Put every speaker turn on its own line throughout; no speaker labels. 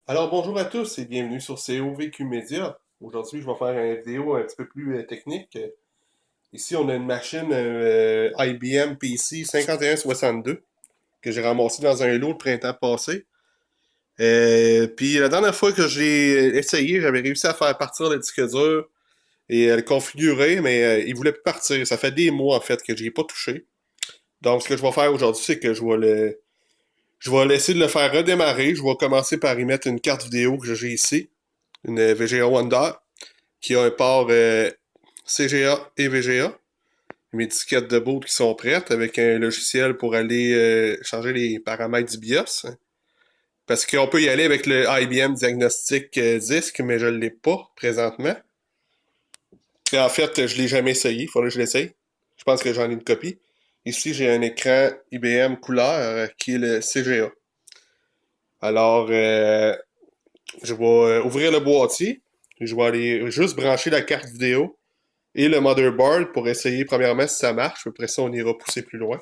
Alors bonjour à tous et bienvenue sur COVQ Media. Aujourd'hui, je vais faire une vidéo un petit peu plus technique. Ici, on a une machine IBM PC 5162 que j'ai ramassée dans un lot le printemps passé. Puis la dernière fois que j'ai essayé, j'avais réussi à faire partir le disque dur et à le configurer, mais il voulait plus partir. Ça fait des mois en fait que je n'y ai pas touché. Donc ce que je vais faire aujourd'hui, c'est que je vais essayer de le faire redémarrer. Je vais commencer par y mettre une carte vidéo que j'ai ici, une VGA Wonder, qui a un port CGA et VGA. Mes disquettes de boot qui sont prêtes avec un logiciel pour aller changer les paramètres du BIOS. Parce qu'on peut y aller avec le IBM Diagnostic Disk, mais je ne l'ai pas présentement. Et en fait, je ne l'ai jamais essayé. Il faudrait que je l'essaye. Je pense que j'en ai une copie. Ici, j'ai un écran IBM couleur qui est le CGA. Alors, je vais ouvrir le boîtier. Je vais aller juste brancher la carte vidéo et le motherboard pour essayer premièrement si ça marche. Après ça, on ira pousser plus loin.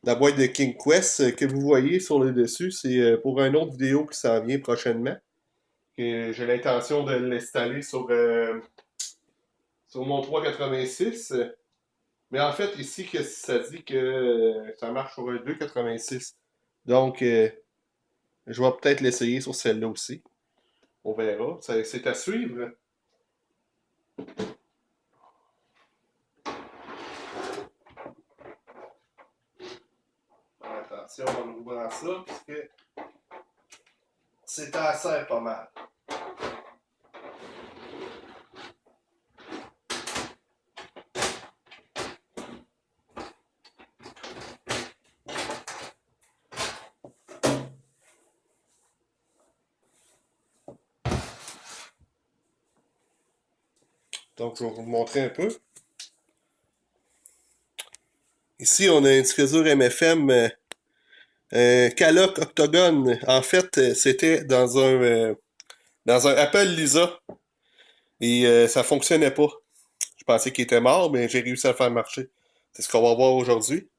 La boîte de King Quest que vous voyez sur le dessus, c'est pour une autre vidéo qui s'en vient prochainement. J'ai l'intention de l'installer sur mon 386. Mais en fait, ici, que ça dit que ça marche sur un 286. Donc, je vais peut-être l'essayer sur celle-là aussi. On verra. C'est à suivre. Attention en ouvrant ça, puisque c'est assez pas mal. Donc, je vais vous montrer un peu. Ici, on a un disque dur MFM Caloc Octogone. En fait, c'était dans un Apple Lisa. Et ça fonctionnait pas. Je pensais qu'il était mort, mais j'ai réussi à le faire marcher. C'est ce qu'on va voir aujourd'hui.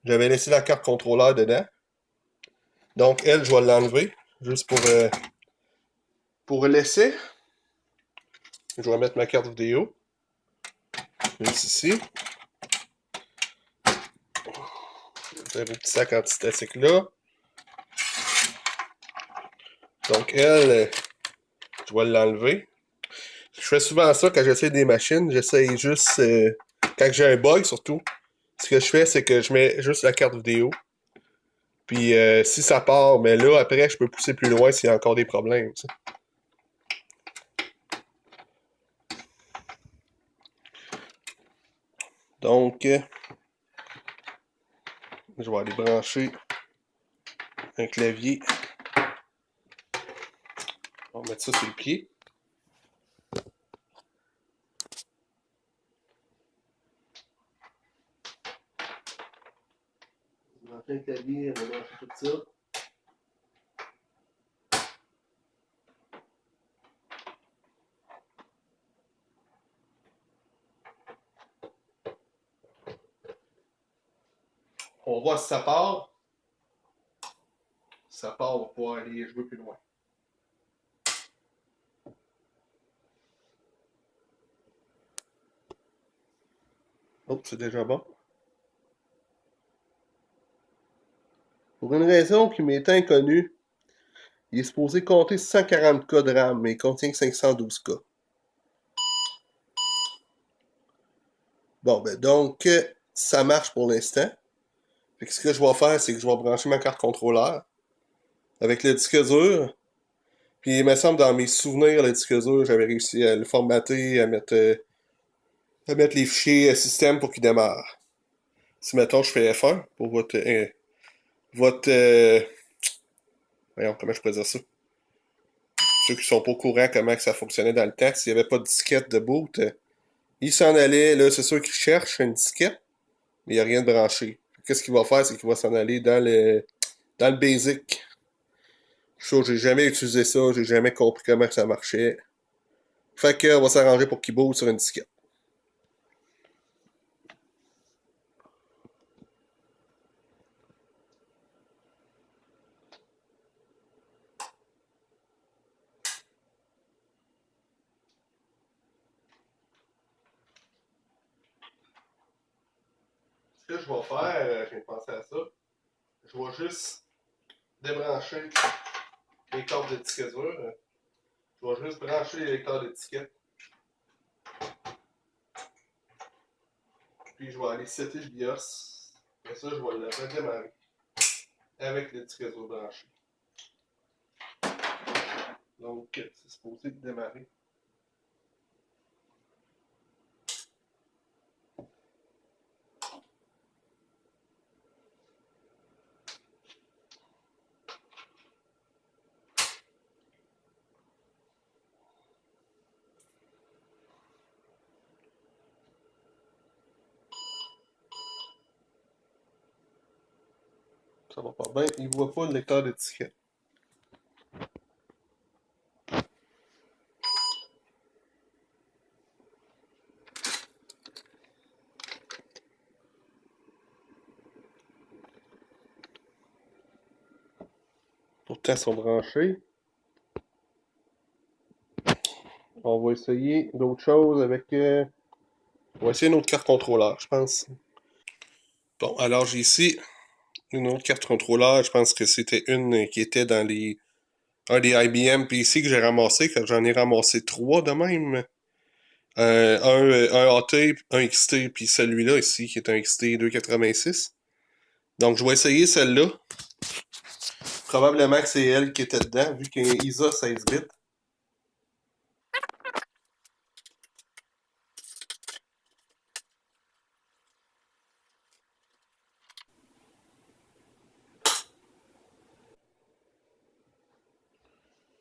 J'avais laissé la carte contrôleur dedans. Donc, elle, je vais l'enlever. Juste pour l'essai. Je vais mettre ma carte vidéo. Juste ici. Un petit sac antistatique là. Donc, elle, je vais l'enlever. Je fais souvent ça quand j'essaie des machines. J'essaye juste, quand j'ai un bug surtout, ce que je fais, c'est que je mets juste la carte vidéo. Puis si ça part, mais là, après, je peux pousser plus loin s'il y a encore des problèmes. T'sais. Donc, je vais aller brancher un clavier. On va mettre ça sur le pied. Brancher un clavier, on va brancher tout ça. On va voir si ça part. Si ça part, on va pouvoir aller jouer plus loin. Oh, c'est déjà bon. Pour une raison qui m'est inconnue, il est supposé compter 140 K de RAM, mais il contient que 512 K. Bon, ben donc, ça marche pour l'instant. Fait que ce que je vais faire, c'est que je vais brancher ma carte contrôleur avec le disque dur. Puis il me semble dans mes souvenirs, le disque dur, j'avais réussi à le formater, à mettre les fichiers système pour qu'il démarre. Si mettons je fais F1 pour votre voyons, comment je pourrais dire ça? Ceux qui sont pas au courant comment que ça fonctionnait dans le temps, s'il n'y avait pas de disquette de boot, il s'en allait, là, c'est sûr qu'il cherche une disquette, mais il n'y a rien de branché. Qu'est-ce qu'il va faire, c'est qu'il va s'en aller dans le basic. Ça, j'ai jamais utilisé ça, j'ai jamais compris comment ça marchait. Fait qu'on va s'arranger pour qu'il boot sur une disquette. que je vais faire, je viens de penser à ça, je vais juste débrancher les câbles d'étiqueture. Je vais juste brancher les lecteurs d'étiquette. Puis je vais aller setter le BIOS. Et ça, je vais le redémarrer avec l'étiqueture branchée. Donc, c'est supposé démarrer. Ça va pas bien. Il ne voit pas le lecteur d'étiquette. Pourtant, ils sont branchés. On va essayer d'autres choses avec. On va essayer une autre carte contrôleur, je pense. Bon, alors j'ai ici une autre carte contrôleur. Je pense que c'était une qui était dans les. Un des IBM PC que j'ai ramassé, car j'en ai ramassé trois de même. Un AT, un XT, puis celui-là ici qui est un XT 286. Donc je vais essayer celle-là. Probablement que c'est elle qui était dedans, vu qu'il y a un ISA 16 bits.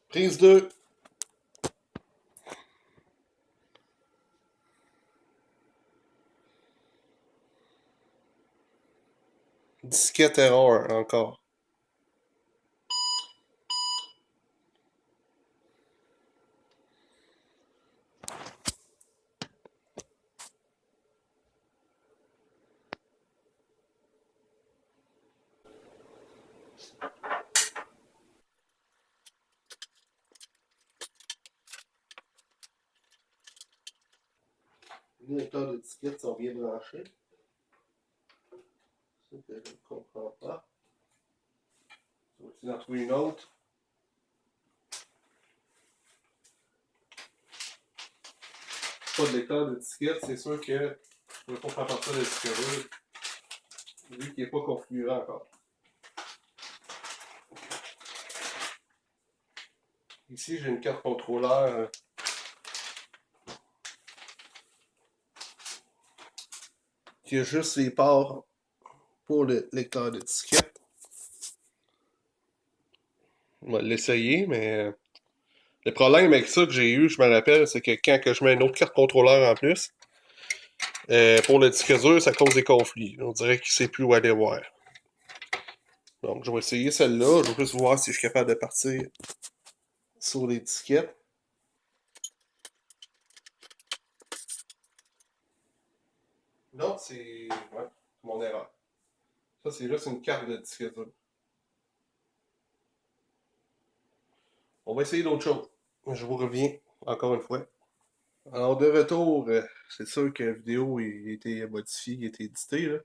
Prise 2. Disquette error encore. Les lecteurs de disquettes sont bien branchés. C'est ça que je ne comprends pas. On va essayer d'en trouver une autre. Pas de lecteur de disquette, c'est sûr que je ne vais pas faire partir de disquette vu qu'il n'est pas configuré encore. Ici, j'ai une carte contrôleur qui a juste les ports pour le lecteur de disquette. On va l'essayer, mais le problème avec ça que j'ai eu, je me rappelle, c'est que quand que je mets une autre carte contrôleur en plus, pour le disque dur, ça cause des conflits. On dirait qu'il ne sait plus où aller voir. Donc, je vais essayer celle-là. Je vais juste voir si je suis capable de partir sur les disquettes. Non, c'est mon erreur. Ça, c'est juste une carte de disque dur. On va essayer d'autre chose. Je vous reviens encore une fois. Alors, de retour, c'est sûr que la vidéo a été modifiée, a été éditée, là.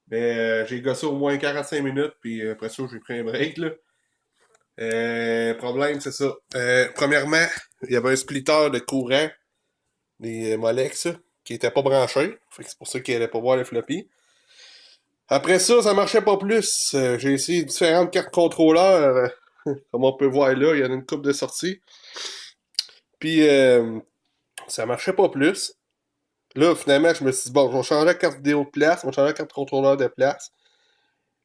Mais j'ai gossé au moins 45 minutes, puis après ça, j'ai pris un break, là. Problème, c'est ça. Premièrement, il y avait un splitter de courant des Molex qui était pas branché. C'est pour ça qu'il allait pas voir le floppy. Après ça, ça marchait pas plus. J'ai essayé différentes cartes contrôleurs. Comme on peut voir là, il y en a une coupe de sortie. Puis ça marchait pas plus. Là, finalement, je me suis dit, bon, je vais changer la carte vidéo de place, je vais changer la carte contrôleur de place.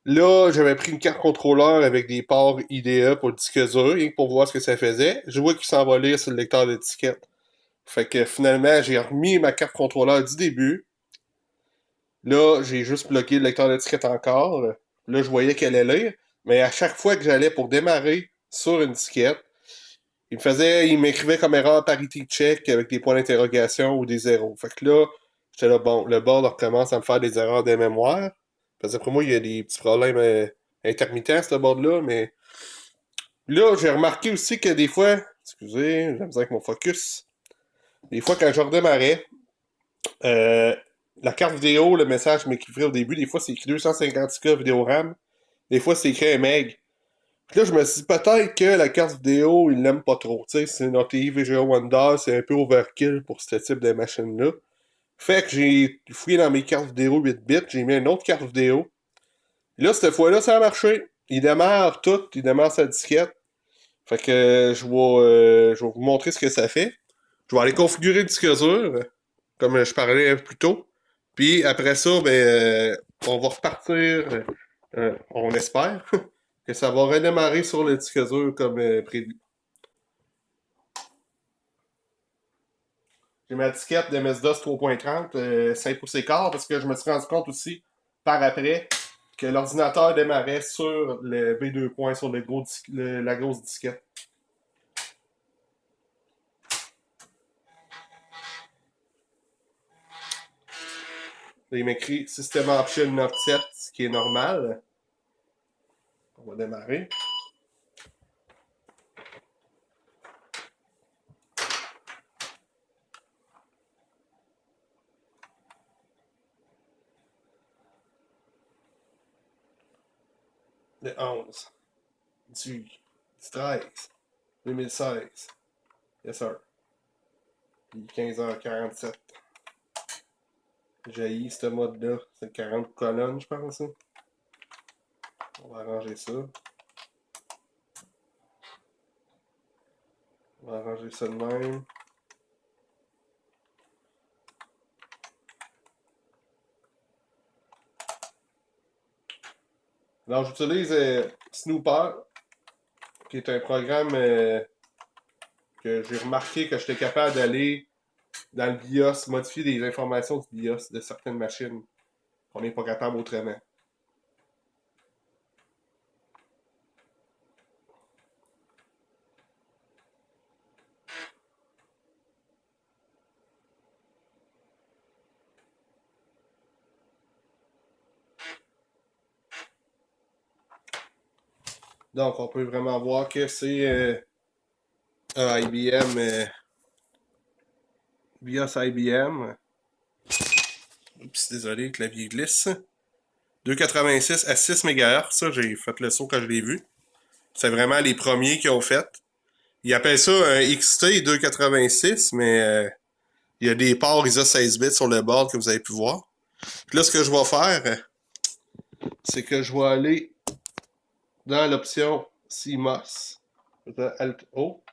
Là, j'avais pris une carte contrôleur avec des ports IDE pour le disque dur, rien que pour voir ce que ça faisait. Je vois qu'il s'envolait sur le lecteur d'étiquette. Fait que finalement, j'ai remis ma carte contrôleur du début. Là, j'ai juste bloqué le lecteur d'étiquette encore. Là, je voyais qu'elle allait lire. Mais à chaque fois que j'allais pour démarrer sur une disquette, il m'écrivait comme erreur parité check avec des points d'interrogation ou des zéros. Fait que là, j'étais là, bon, le board recommence à me faire des erreurs de mémoire. Parce que pour moi, il y a des petits problèmes intermittents, ce board-là, mais là, j'ai remarqué aussi que des fois, excusez, j'ai besoin avec mon focus. Des fois, quand je redémarrais, euh, la carte vidéo, le message m'écrivait au début, des fois c'est écrit 256K vidéo RAM, des fois c'est écrit 1 meg. Puis là, je me suis dit peut-être que la carte vidéo, il l'aime pas trop. Tu sais, c'est une ATI VGA Wonder, c'est un peu overkill pour ce type de machine-là. Fait que j'ai fouillé dans mes cartes vidéo 8 bits, j'ai mis une autre carte vidéo. Et là, cette fois-là, ça a marché. Il démarre tout, il démarre sa disquette. Fait que je vais vous montrer ce que ça fait. Je vais aller configurer le disque dur, comme je parlais plus tôt. Puis après ça, on va repartir, on espère, que ça va redémarrer sur le disque dur comme prévu. J'ai ma disquette de MS-DOS 3.30, 5 pouces et quart, parce que je me suis rendu compte aussi, par après, que l'ordinateur démarrait sur le B2 points, sur la grosse disquette. Là, il m'écrit System Option Not Set, ce qui est normal. On va démarrer. Le 11, 18, 13, 2016. Yes, sir. Puis 15h47. J'ai ce mode-là. C'est 40 colonnes, je pense. On va arranger ça. On va arranger ça de même. Alors, j'utilise Snooper, qui est un programme que j'ai remarqué que j'étais capable d'aller dans le BIOS, modifier des informations du BIOS de certaines machines qu'on n'est pas capable autrement. Donc, on peut vraiment voir que c'est un IBM, BIOS IBM. Oups, désolé, clavier glisse. 286 à 6 MHz, ça, j'ai fait le saut quand je l'ai vu. C'est vraiment les premiers qui ont fait. Ils appellent ça un XT 286, mais il y a des ports ISO 16 bits sur le board que vous avez pu voir. Puis là, ce que je vais faire, c'est que je vais aller dans l'option CMOS. Alt-O.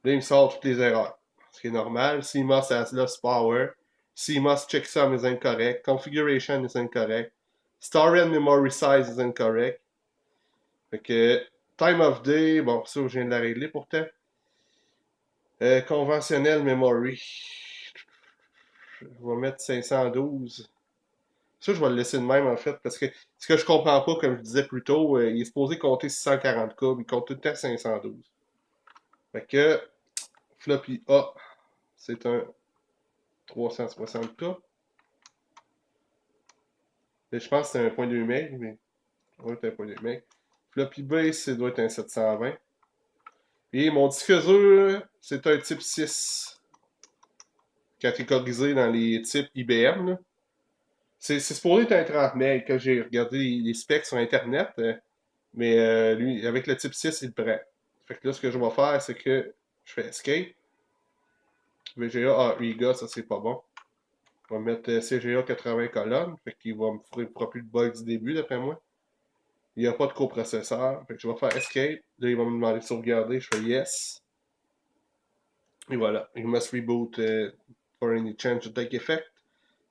Là, il me sort toutes les erreurs. Ce qui est normal. CMOS has lost power. CMOS checksum is incorrect. Configuration is incorrect. Storage and memory size is incorrect. Fait que time of day, bon, ça, je viens de la régler pourtant. Conventionnel memory. Je vais mettre 512. Ça, je vais le laisser de même, en fait, parce que ce que je comprends pas, comme je disais plus tôt, il est supposé compter 640K, mais il compte tout le temps 512. Fait que floppy A, c'est un 360K. Et je pense que c'est un 1.2 MB, mais ça doit être un 1.2 MB. Floppy B, ça doit être un 720. Et mon disque dur, c'est un type 6, catégorisé dans les types IBM, là. C'est supposé être un 30 MB quand j'ai regardé les specs sur Internet, mais lui, avec le type 6, il le prend. Fait que là, ce que je vais faire, c'est que je fais Escape. VGA, UIGA, ça c'est pas bon. On va mettre CGA 80 colonnes, fait qu'il va me fera plus de bugs du début, d'après moi. Il n'y a pas de coprocesseur, fait que je vais faire Escape. Là, il va me demander de sauvegarder, je fais Yes. Et voilà, il must reboot for any change to take effect.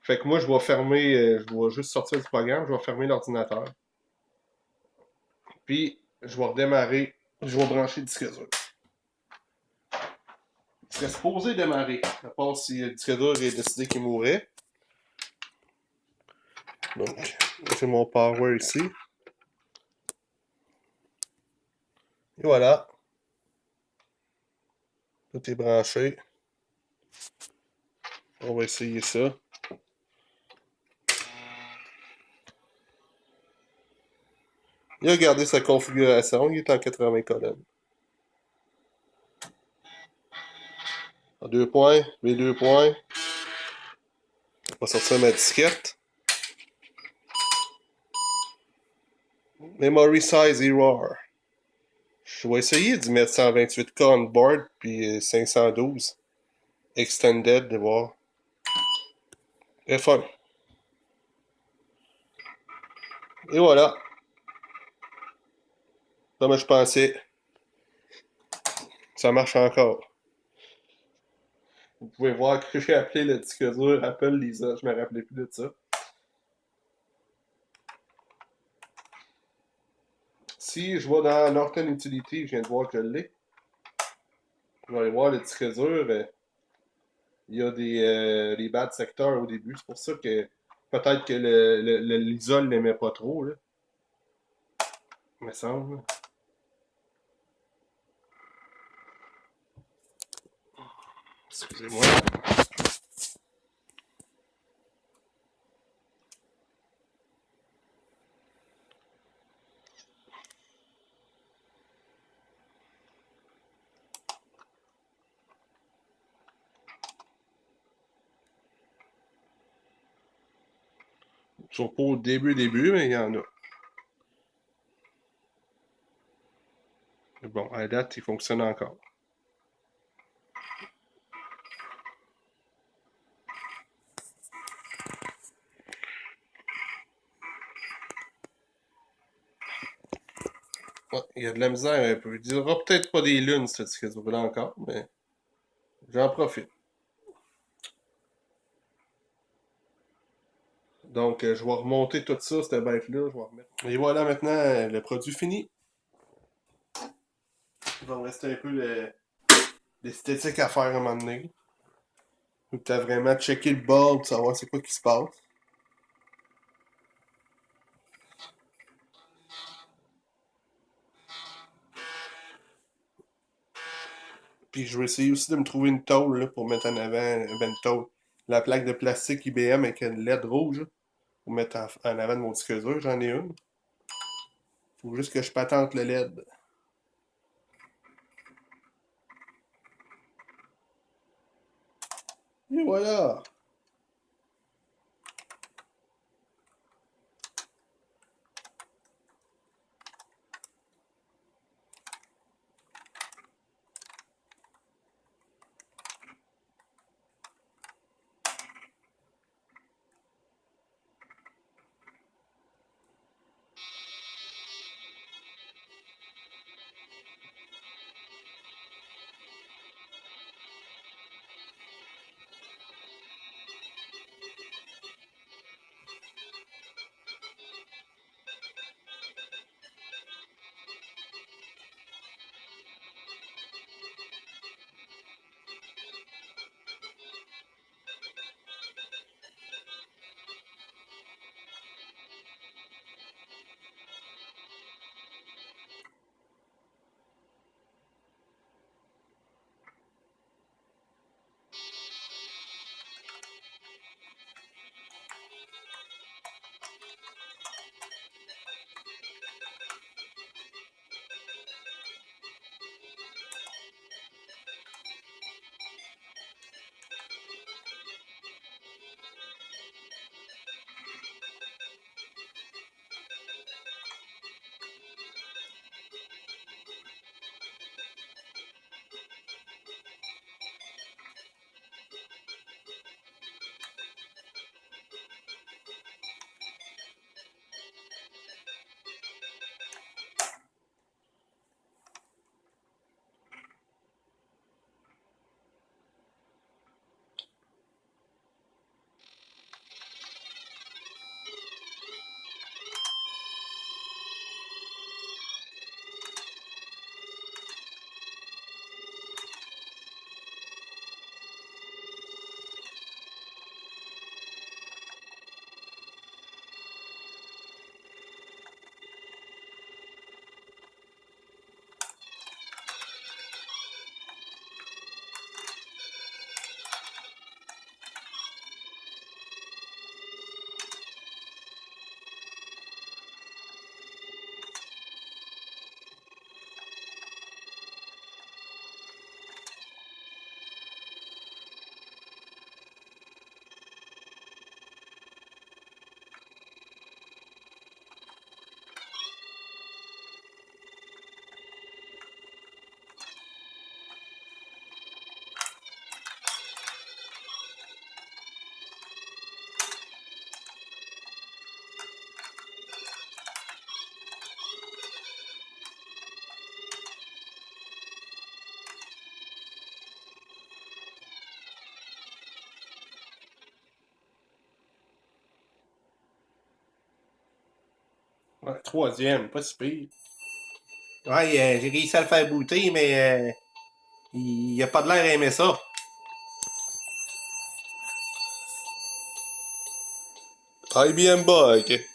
Fait que moi, je vais fermer, je dois juste sortir du programme, je vais fermer l'ordinateur. Puis, je vais redémarrer, je vais brancher le disque dur. Il serait supposé démarrer, à part si le disque dur est décidé qu'il mourrait. Donc, j'ai mon power ici. Et voilà. Tout est branché. On va essayer ça. Il a gardé sa configuration, il est en 80 colonnes. En 2 points, B2 points. vais sortir ma disquette. Memory size error. Je vais essayer d'y mettre 128K on board puis 512 extended de voir. F1. Et voilà. Comme je pensais, ça marche encore. Vous pouvez voir que j'ai appelé le disque dur Apple Lisa. Je me rappelais plus de ça. Si je vais dans Norton Utility, je viens de voir que je l'ai. Je vais aller voir le disque dur. Il y a des bad secteurs au début. C'est pour ça que peut-être que l'ISOL l'aimait pas trop. Là. Il me semble. Excusez-moi. Ils sont pas au début, mais il y en a. Bon, à date, il fonctionne encore. Ouais, il y a de la misère un peu. Il dira peut-être pas des lunes, ce disque dur-là encore, mais j'en profite. Donc, je vais remonter tout ça, cette bête-là. Je vais remettre. Et voilà maintenant le produit fini. Il va me rester un peu l'esthétique à faire à un moment donné. Où tu as vraiment checké le bord pour savoir c'est quoi qui se passe. Puis je vais essayer aussi de me trouver une tôle là, pour mettre en avant une tôle. La plaque de plastique IBM avec une LED rouge là, pour mettre en avant de mon disque dur, j'en ai une. Faut juste que je patente le LED. Et voilà! Ouais, troisième, pas si pire.
Ouais, j'ai réussi à le faire booter, mais il a pas de l'air à aimer ça.
IBM Bug.